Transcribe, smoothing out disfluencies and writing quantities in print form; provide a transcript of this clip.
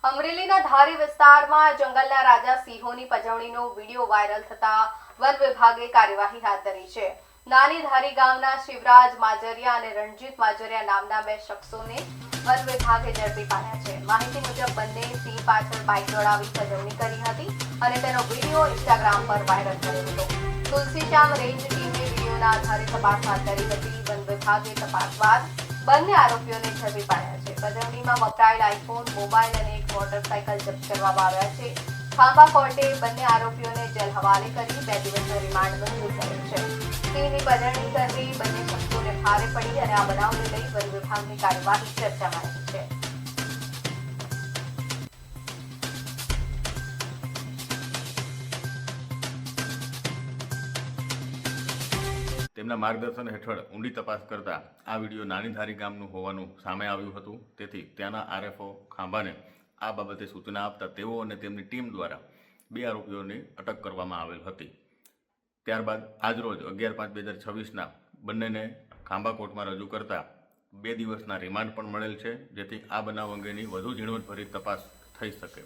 અમરેલીના ધારી વિસ્તારમાં જંગલના રાજા સિંહોની પજવણીનો વિડીયો વાયરલ થતા વન વિભાગે કાર્યવાહી હાથ ધરી છે. નાની ધારી ગામના શિવરાજ માજરિયા અને રણજીત માજરિયા નામના બે શખ્સોને વન વિભાગે ઝડપી પાડ્યા છે. માહિતી મુજબ બંને સિંહ પાછળ બાઇક દોડાવી પજવણી કરી હતી અને તેનો વિડીયો ઇન્સ્ટાગ્રામ પર વાયરલ થયો હતો. તુલસીશ્યામ રેન્જ ટીમે વિડીયોના આધારે તપાસ હાથ ધરી હતી. વન વિભાગે તપાસ બાદ બંને આરોપીઓને ઝડપી પાડ્યા છે. પજવણીમાં વપરાયેલ આઈફોન, મોબાઈલ અને એક મોટરસાઇકલ જપ્ત કરવામાં આવ્યા છે. ખાંભા કોર્ટે બંને આરોપીઓને જેલ હવાલે કરી 2 દિવસનો રિમાન્ડ મંજૂર કર્યો છે. સિંહની પજવણી કરવી બંને શખ્સોને ભારે પડી અને આ બનાવને લઈ વન વિભાગની કાર્યવાહી ચર્ચામાં રહી છે. તેમના માર્ગદર્શન હેઠળ ઊંડી તપાસ કરતા આ વિડીયો નાની ધારી ગામનું હોવાનું સામે આવ્યું હતું. તેથી ત્યાંના આરએફઓ ખાંભાને આ બાબતે સૂચના આપતા તેઓ અને તેમની ટીમ દ્વારા 2 આરોપીઓની અટક કરવામાં આવેલ હતી. ત્યારબાદ આજરોજ 11/5/2026ના બંનેને ખાંભા કોર્ટમાં રજૂ કરતા 2 દિવસના રિમાન્ડ પણ મળેલ છે, જેથી આ બનાવ અંગેની વધુ ઝીણવટભરી તપાસ થઈ શકે.